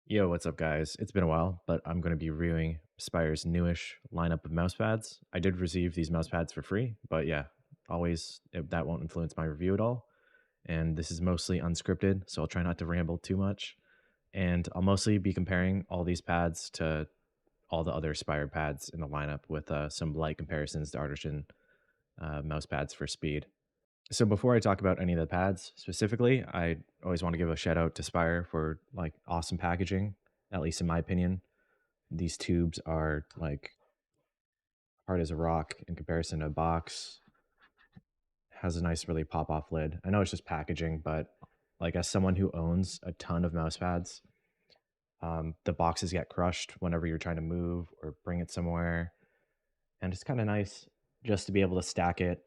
Yo, what's up, guys? It's been a while, but I'm going to be reviewing Spyre's newish lineup of mouse pads. I did receive these mouse pads for free, but yeah, that won't influence my review at all. And this is mostly unscripted, so I'll try not to ramble too much. And I'll mostly be comparing all these pads to all the other Spyre pads in the lineup with some light comparisons to Artisan mouse pads for speed. So before I talk about any of the pads specifically, I always want to give a shout out to Spyre for like awesome packaging, at least in my opinion. These tubes are like hard as a rock in comparison to a box. Has a nice really pop off lid. I know it's just packaging, but like as someone who owns a ton of mouse pads, the boxes get crushed whenever you're trying to move or bring it somewhere. And it's kind of nice just to be able to stack it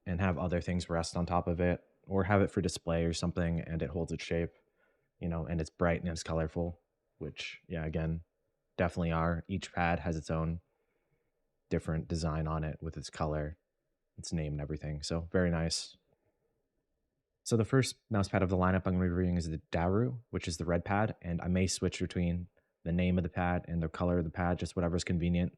and have other things rest on top of it, or have it for display or something and it holds its shape, and it's bright and it's colorful, which, yeah, again, definitely are. Each pad has its own different design on it with its color, its name, and everything. So, very nice. So, the first mouse pad of the lineup I'm going to be reviewing is the Dahru, which is the red pad, and I may switch between the name of the pad and the color of the pad, just whatever's convenient.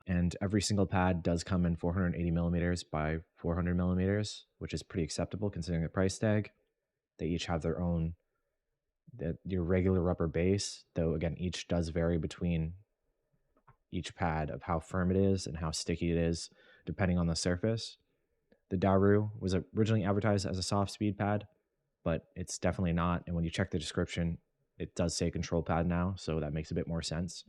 And every single pad does come in 480 millimeters by 400 millimeters, which is pretty acceptable considering the price tag. They each have their own your regular rubber base, though again each does vary between each pad of how firm it is and how sticky it is, depending on the surface. The Dahru was originally advertised as a soft speed pad, but it's definitely not. And when you check the description, it does say control pad now, so that makes a bit more sense.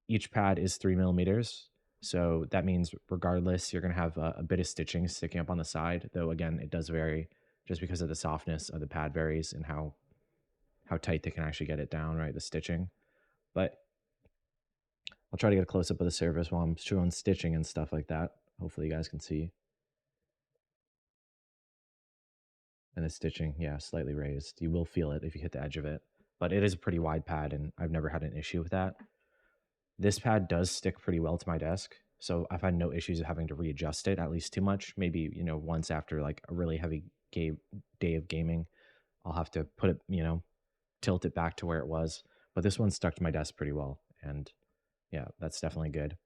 Each pad is 3 millimeters, so that means regardless, you're going to have a bit of stitching sticking up on the side, though again, it does vary just because of the softness of the pad varies and how tight they can actually get it down, right? The stitching. But I'll try to get a close up of the surface while I'm showing stitching and stuff like that. Hopefully you guys can see. And the stitching, yeah, slightly raised. You will feel it if you hit the edge of it. But it is a pretty wide pad, and I've never had an issue with that. This pad does stick pretty well to my desk, so I've had no issues of having to readjust it at least too much. Maybe, once after like a really heavy day of gaming, I'll have to put it, tilt it back to where it was. But this one stuck to my desk pretty well, and yeah, that's definitely good.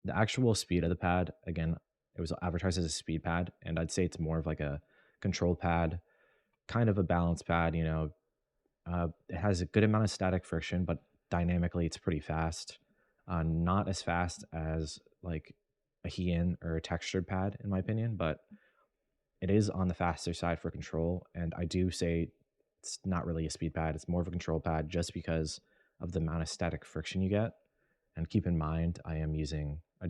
The actual speed of the pad, again, it was advertised as a speed pad, and I'd say it's more of like a control pad, kind of a balance pad. It has a good amount of static friction, but dynamically it's pretty fast. Not as fast as like a Heian or a textured pad, in my opinion, but it is on the faster side for control. And I do say it's not really a speed pad; it's more of a control pad, just because of the amount of static friction you get. And keep in mind, I am using a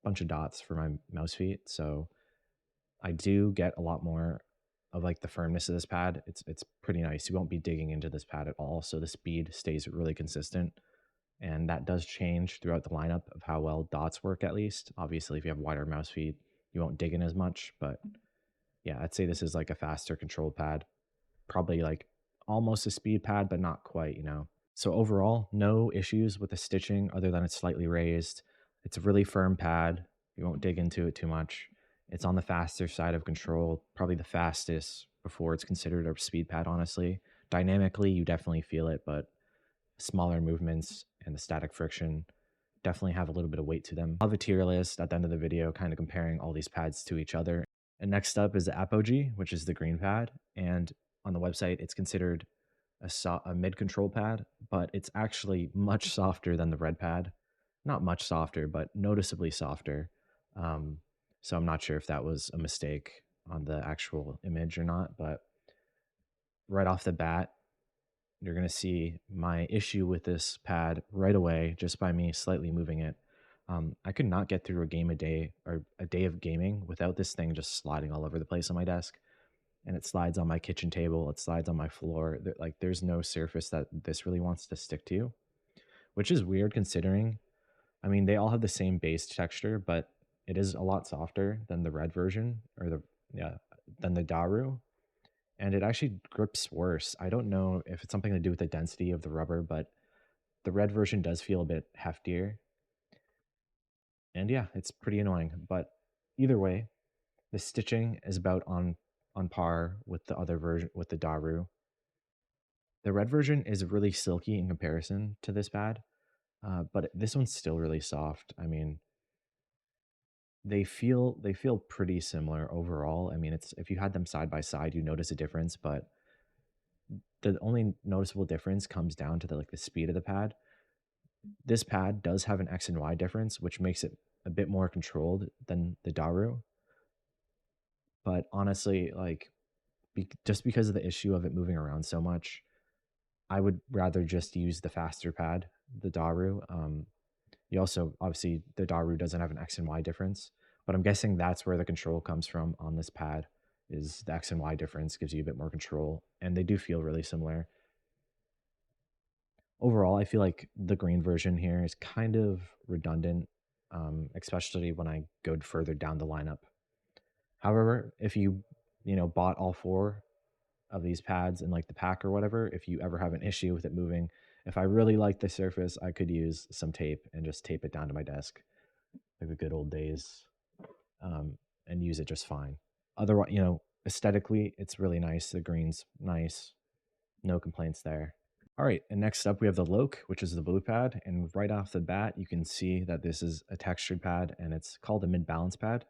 bunch of dots for my mouse feet, so I do get a lot more of like the firmness of this pad. It's pretty nice. You won't be digging into this pad at all, so the speed stays really consistent, and that does change throughout the lineup of how well dots work. At least, obviously, if you have wider mouse feet, you won't dig in as much. But yeah, I'd say this is like a faster control pad, probably like almost a speed pad, but not quite. So overall, no issues with the stitching other than it's slightly raised. It's a really firm pad. You won't dig into it too much. It's on the faster side of control, probably the fastest before it's considered a speed pad, honestly. Dynamically, you definitely feel it, but smaller movements and the static friction definitely have a little bit of weight to them. I'll have a tier list at the end of the video kind of comparing all these pads to each other. And next up is the Apogee, which is the green pad. And on the website, it's considered a mid control pad, but it's actually much softer than the red pad. Not much softer, but noticeably softer. Um, so I'm not sure if that was a mistake on the actual image or not, but right off the bat, you're going to see my issue with this pad right away just by me slightly moving it. I could not get through a game a day or a day of gaming without this thing just sliding all over the place on my desk. And it slides on my kitchen table, it slides on my floor. Like there's no surface that this really wants to stick to, which is weird considering. I mean, they all have the same base texture, but it is a lot softer than the red version or than the Daru, and it actually grips worse. I don't know if it's something to do with the density of the rubber, but the red version does feel a bit heftier. And yeah, it's pretty annoying. But either way, the stitching is about on par with the other version with the Daru. The red version is really silky in comparison to this pad, but this one's still really soft. I mean, they feel pretty similar overall. I mean, it's if you had them side by side, you notice a difference, but the only noticeable difference comes down to the speed of the pad. This pad does have an X and Y difference, which makes it a bit more controlled than the Dahru. But honestly, like just because of the issue of it moving around so much, I would rather just use the faster pad, the Dahru. You also obviously the Dahru doesn't have an X and Y difference, but I'm guessing that's where the control comes from on this pad. Is the X and Y difference gives you a bit more control, and they do feel really similar. Overall, I feel like the green version here is kind of redundant, especially when I go further down the lineup. However, if you bought all four of these pads in like the pack or whatever, if you ever have an issue with it moving, if I really like the surface, I could use some tape and just tape it down to my desk, like the good old days, and use it just fine. Otherwise, aesthetically, it's really nice. The green's nice, no complaints there. All right, and next up we have the Loque, which is the blue pad, and right off the bat, you can see that this is a textured pad, and it's called a mid-balance pad.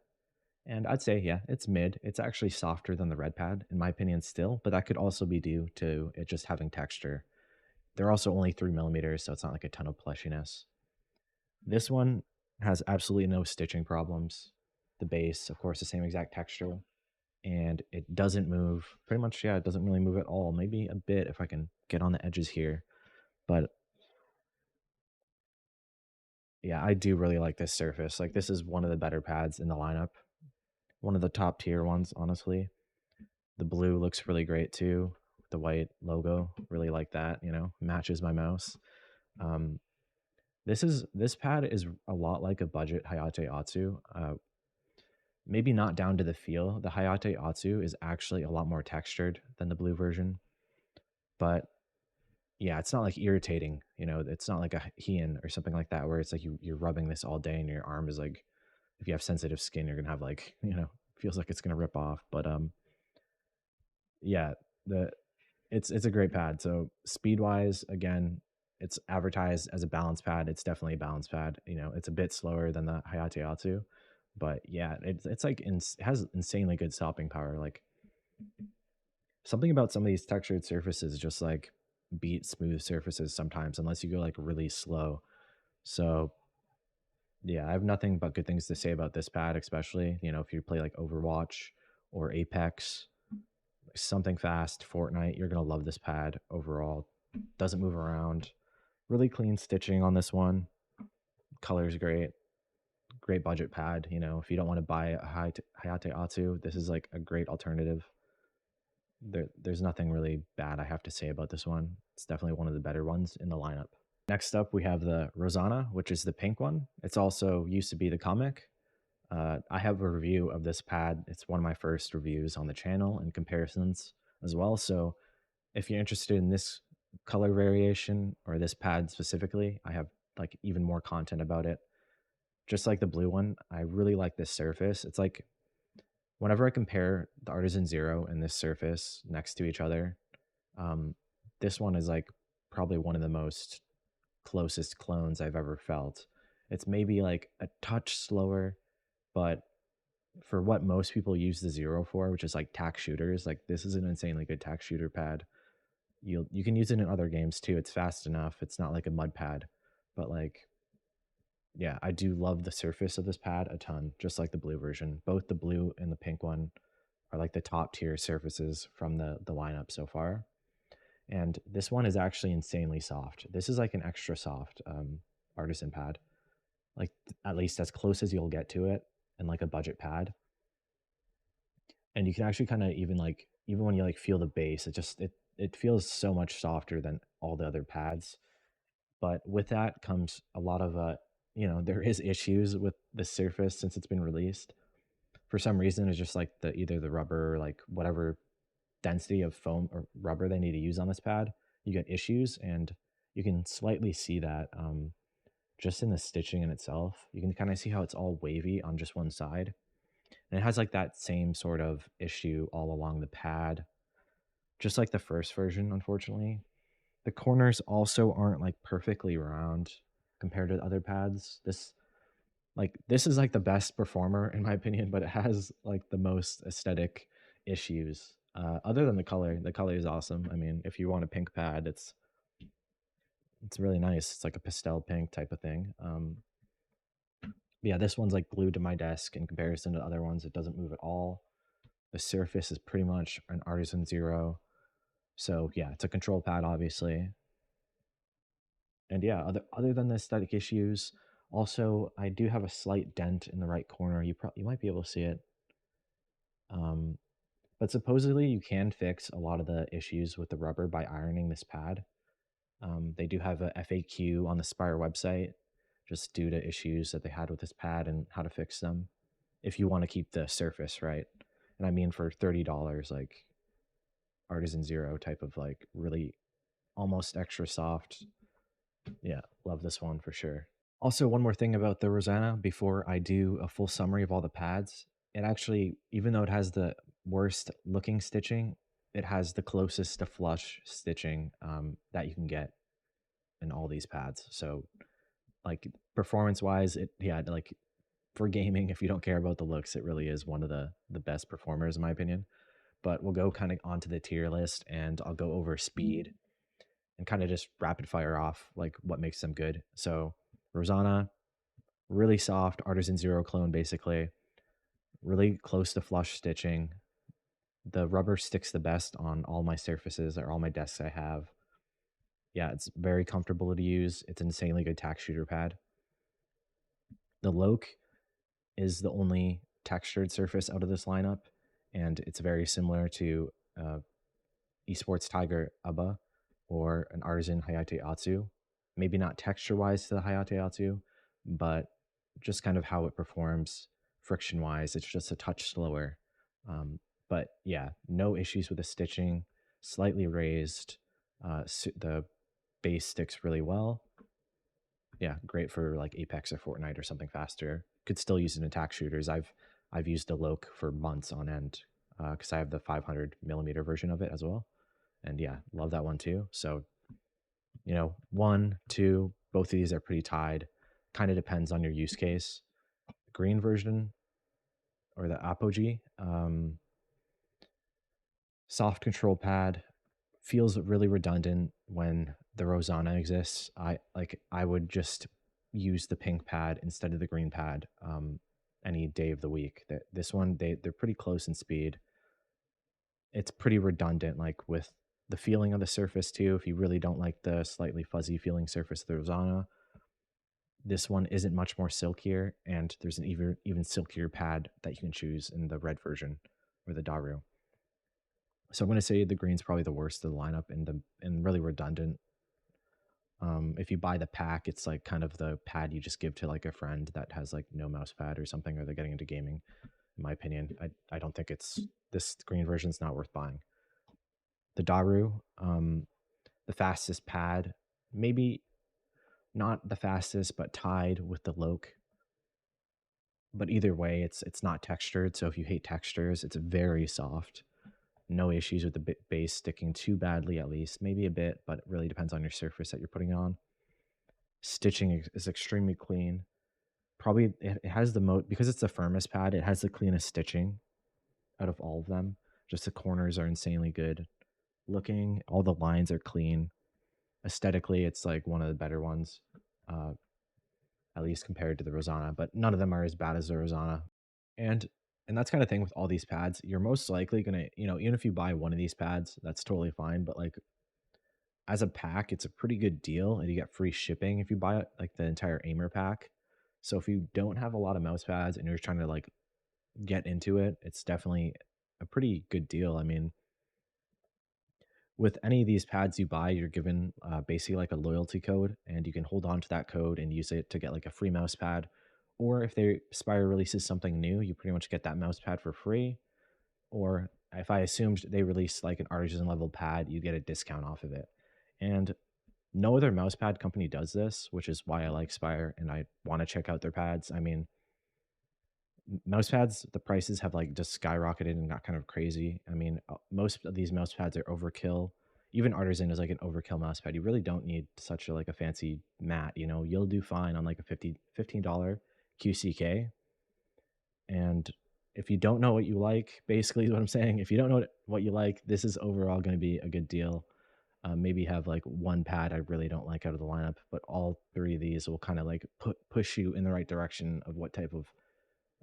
And I'd say, yeah, it's mid. It's actually softer than the red pad, in my opinion, still, but that could also be due to it just having texture. They're also only 3 millimeters, so it's not like a ton of plushiness. This one has absolutely no stitching problems. The base, of course, the same exact texture, and it doesn't move. Pretty much, yeah, it doesn't really move at all. Maybe a bit if I can get on the edges here, but yeah, I do really like this surface. Like, this is one of the better pads in the lineup. One of the top tier ones, honestly. The blue looks really great too. The white logo, really like that. Matches my mouse. Um, this pad is a lot like a budget Hayate Atsu. Maybe not down to the feel. The Hayate Atsu is actually a lot more textured than the blue version, but yeah, it's not like irritating. It's not like a Heian or something like that where it's like you're rubbing this all day and your arm is like, if you have sensitive skin, you're gonna have like feels like it's gonna rip off. But yeah, the it's a great pad. So speed wise, again, it's advertised as a balance pad. It's definitely a balance pad. It's a bit slower than the Hayate Atsu, but yeah, it's like it has insanely good stopping power. Like, something about some of these textured surfaces just like beat smooth surfaces sometimes, unless you go like really slow. So yeah, I have nothing but good things to say about this pad, especially if you play like Overwatch or Apex, something fast, Fortnite, you're gonna love this pad overall. Doesn't move around. Really clean stitching on this one. Color's great. Great budget pad. If you don't want to buy a Hayate Atsu, this is like a great alternative. There's nothing really bad I have to say about this one. It's definitely one of the better ones in the lineup. Next up, we have the Rosana, which is the pink one. It's also used to be the comic. I have a review of this pad. It's one of my first reviews on the channel and comparisons as well. So if you're interested in this color variation or this pad specifically, I have like even more content about it. Just like the blue one, I really like this surface. It's like whenever I compare the Artisan Zero and this surface next to each other, um, this one is like probably one of the most closest clones I've ever felt. It's maybe like a touch slower, but for what most people use the Zero for, which is like tack shooters, like this is an insanely good tack shooter pad. You can use it in other games too. It's fast enough. It's not like a mud pad, but like, yeah, I do love the surface of this pad a ton, just like the blue version. Both the blue and the pink one are like the top tier surfaces from the lineup so far. And this one is actually insanely soft. This is like an extra soft artisan pad, like at least as close as you'll get to it in like a budget pad. And you can actually kind of even when you like feel the base, it feels so much softer than all the other pads. But with that comes a lot of there is issues with the surface since it's been released. For some reason, it's just like either the rubber or like whatever density of foam or rubber they need to use on this pad, you get issues, and you can slightly see that just in the stitching in itself. You can kind of see how it's all wavy on just one side, and it has like that same sort of issue all along the pad, just like the first version, unfortunately. The corners also aren't like perfectly round compared to other pads. This is like the best performer in my opinion, but it has like the most aesthetic issues. Other than the color is awesome. I mean, if you want a pink pad, it's really nice. It's like a pastel pink type of thing. Yeah, this one's like glued to my desk in comparison to other ones. It doesn't move at all. The surface is pretty much an Artisan Zero. So yeah, it's a control pad, obviously. And yeah, other than the aesthetic issues, also I do have a slight dent in the right corner. You might be able to see it. Um, but supposedly you can fix a lot of the issues with the rubber by ironing this pad. They do have a FAQ on the SPYRE website, just due to issues that they had with this pad and how to fix them. If you want to keep the surface right, and I mean for $30, like Artisan Zero type of like really almost extra soft. Yeah, love this one for sure. Also, one more thing about the Rosana before I do a full summary of all the pads. It actually, even though it has the worst looking stitching, it has the closest to flush stitching that you can get in all these pads. So, like performance wise, like for gaming, if you don't care about the looks, it really is one of the best performers in my opinion. But we'll go kind of onto the tier list, and I'll go over speed and kind of just rapid fire off like what makes them good. So, Rosana, really soft Artisan Zero clone, basically. Really close to flush stitching. The rubber sticks the best on all my surfaces or all my desks I have. Yeah, it's very comfortable to use. It's an insanely good tack shooter pad. The Loque is the only textured surface out of this lineup, and it's very similar to Esports Tiger Abba or an Artisan Hayate Atsu. Maybe not texture wise to the Hayate Atsu, but just kind of how it performs friction wise. It's just a touch slower. But yeah, no issues with the stitching, slightly raised. The base sticks really well. Yeah, great for like Apex or Fortnite or something faster. Could still use it in attack shooters. I've used a Loque for months on end because I have the 500 millimeter version of it as well, and yeah, love that one too. So one, two, both of these are pretty tied. Kind of depends on your use case. Green version or the Apogee, soft control pad feels really redundant when the Rosana exists. I would just use the pink pad instead of the green pad any day of the week. That this one they're pretty close in speed. It's pretty redundant, like with the feeling of the surface too. If you really don't like the slightly fuzzy feeling surface of the Rosana, this one isn't much more silkier, and there's an even silkier pad that you can choose in the red version or the Dahru. So I'm going to say the green's probably the worst of the lineup and really redundant. If you buy the pack, it's like kind of the pad you just give to like a friend that has like no mouse pad or something, or they're getting into gaming. In my opinion, I don't think this green version's not worth buying. The Dahru, the fastest pad, maybe not the fastest, but tied with the Loque. But either way, it's not textured. So if you hate textures, it's very soft. No issues with the base sticking too badly, at least. Maybe a bit, but it really depends on your surface that you're putting on. Stitching is extremely clean. Probably it has the most, because it's the firmest pad, it has the cleanest stitching out of all of them. Just the corners are insanely good looking. All the lines are clean. Aesthetically, it's like one of the better ones, uh, at least compared to the Rosana, but none of them are as bad as the Rosana. And and that's kind of thing with all these pads. You're most likely gonna, even if you buy one of these pads, that's totally fine. But like as a pack, it's a pretty good deal, and you get free shipping if you buy like the entire Aimer pack. So if you don't have a lot of mouse pads and you're trying to like get into it, it's definitely a pretty good deal. I mean, with any of these pads you buy, you're given basically like a loyalty code, and you can hold on to that code and use it to get like a free mouse pad. Or if they Spire releases something new, you pretty much get that mouse pad for free. Or if I assumed they released like an artisan level pad, you get a discount off of it. And no other mouse pad company does this, which is why I like Spire and I want to check out their pads. I mean, mouse pads, the prices have like just skyrocketed and got kind of crazy. I mean, most of these mouse pads are overkill. even Artisan is like an overkill mouse pad. You really don't need such a like a fancy mat, you know. You'll do fine on like a $15 QCK. And if you don't know what you like, basically is what I'm saying. If you don't know what you like, this is overall going to be a good deal. Maybe have like one pad I really don't like out of the lineup, but all three of these will kind of like push you in the right direction of what type of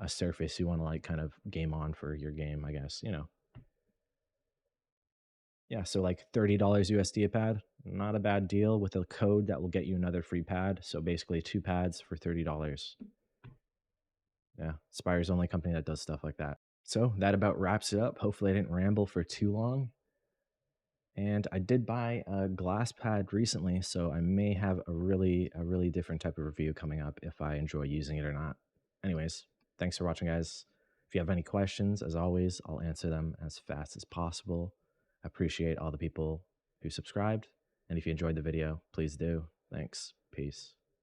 a surface you want to like kind of game on for your game, I guess, you know. Yeah, so like $30 USD a pad, not a bad deal with a code that will get you another free pad. So basically 2 pads for $30. Yeah, SPYRE's the only company that does stuff like that. So that about wraps it up. Hopefully I didn't ramble for too long. And I did buy a glass pad recently, so I may have a really different type of review coming up if I enjoy using it or not. Anyways, thanks for watching, guys. If you have any questions, as always, I'll answer them as fast as possible. I appreciate all the people who subscribed, and if you enjoyed the video, please do. Thanks. Peace.